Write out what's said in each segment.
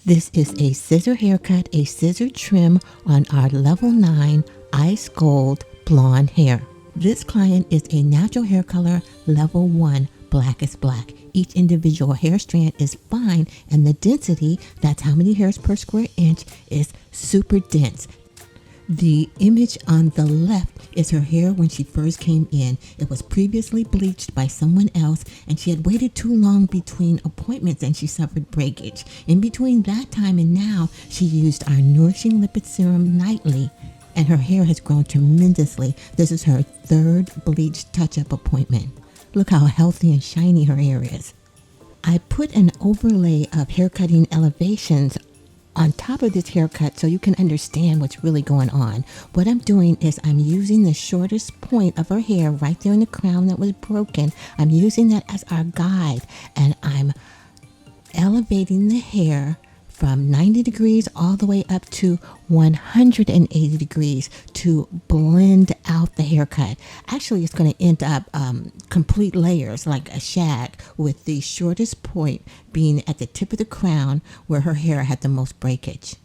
This is a scissor haircut, a scissor trim on our level 9 ice gold blonde hair. This client is a natural hair color level 1 Blackest Black. Each individual hair strand is fine, and the density, that's how many hairs per square inch, is super dense. The image on the left is her hair when she first came in. It was previously bleached by someone else, and she had waited too long between appointments and she suffered breakage. In between that time and now, she used our Nourishing Lipid Serum nightly, and her hair has grown tremendously. This is her third bleach touch-up appointment. Look how healthy and shiny her hair is. I put an overlay of haircutting elevations on top of this haircut so you can understand what's really going on. What I'm doing is I'm using the shortest point of her hair right there in the crown that was broken. I'm using that as our guide, and I'm elevating the hair from 90 degrees all the way up to 180 degrees to blend out the haircut. Actually, it's going to end up complete layers like a shag, with the shortest point being at the tip of the crown where her hair had the most breakage.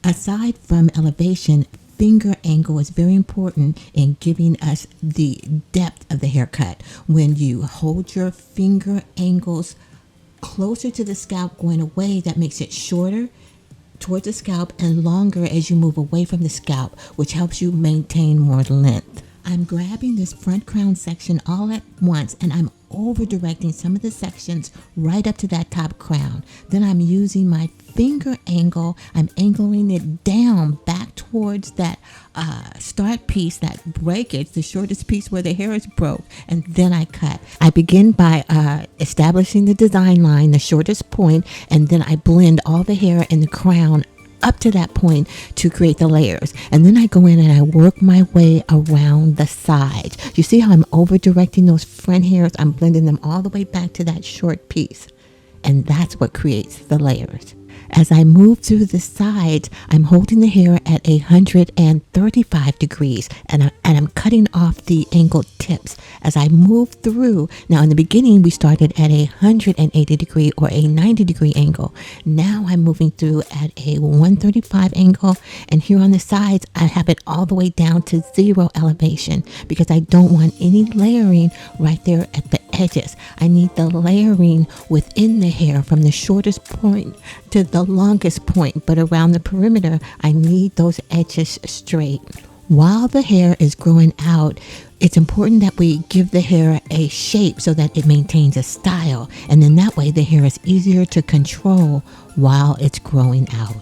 Aside from elevation, finger angle is very important in giving us the depth of the haircut. When you hold your finger angles closer to the scalp going away, that makes it shorter towards the scalp and longer as you move away from the scalp, which helps you maintain more length. I'm grabbing this front crown section all at once, and I'm over directing some of the sections right up to that top crown. Then I'm using my finger angle, I'm angling it down back towards that start piece, that breakage, the shortest piece where the hair is broke, and then I cut. I begin by establishing the design line, the shortest point, and then I blend all the hair in the crown up to that point to create the layers. And then I go in and I work my way around the sides. You see how I'm over directing those front hairs? I'm blending them all the way back to that short piece. And that's what creates the layers. As I move through the sides, I'm holding the hair at 135 degrees, and I'm cutting off the angled tips as I move through. Now, in the beginning, we started at 180 degree or a 90 degree angle. Now I'm moving through at a 135 angle, and here on the sides, I have it all the way down to 0 elevation because I don't want any layering right there at the edges. I need the layering within the hair from the shortest point to the longest point, but around the perimeter, I need those edges straight. While the hair is growing out, it's important that we give the hair a shape so that it maintains a style, and then that way the hair is easier to control while it's growing out.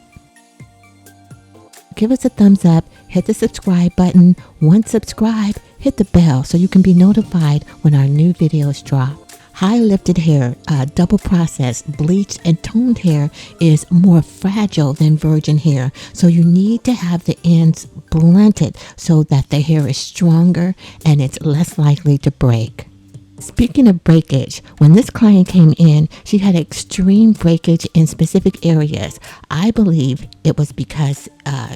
Give us a thumbs up, hit the subscribe button. Once subscribed, hit the bell so you can be notified when our new videos drop. High lifted hair, double processed, bleached and toned hair is more fragile than virgin hair. So you need to have the ends blunted so that the hair is stronger and it's less likely to break. Speaking of breakage, when this client came in, she had extreme breakage in specific areas. I believe it was because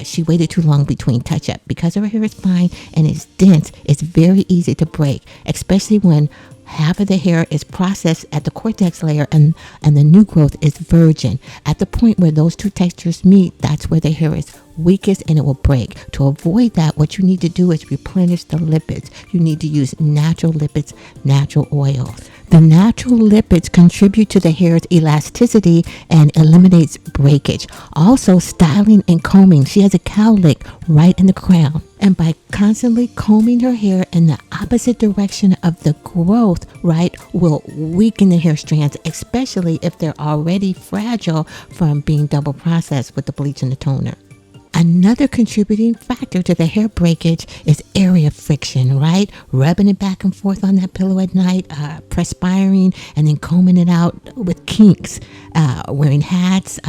she waited too long between touch-up. Because her hair is fine and it's dense, it's very easy to break, especially when half of the hair is processed at the cortex layer and the new growth is virgin. At the point where those two textures meet, that's where the hair is weakest and it will break. To avoid that, what you need to do is replenish the lipids. You need to use natural lipids, natural oils. The natural lipids contribute to the hair's elasticity and eliminates breakage. Also, styling and combing. She has a cowlick right in the crown. And by constantly combing her hair in the opposite direction of the growth, right, will weaken the hair strands, especially if they're already fragile from being double processed with the bleach and the toner. Another contributing factor to the hair breakage is area friction, right? Rubbing it back and forth on that pillow at night, perspiring, and then combing it out with kinks, wearing hats,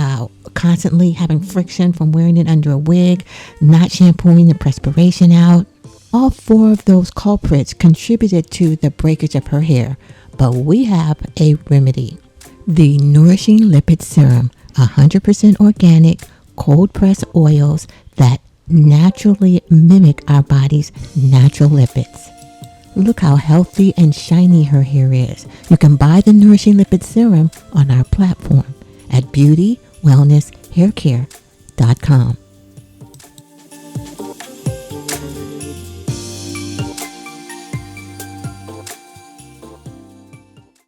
constantly having friction from wearing it under a wig, not shampooing the perspiration out. All 4 of those culprits contributed to the breakage of her hair, but we have a remedy. The Nourishing Lipid Serum, 100% organic, cold press oils that naturally mimic our body's natural lipids. Look how healthy and shiny her hair is. You can buy the Nourishing Lipid Serum on our platform at Beauty, Wellness, scissorhaircare.com.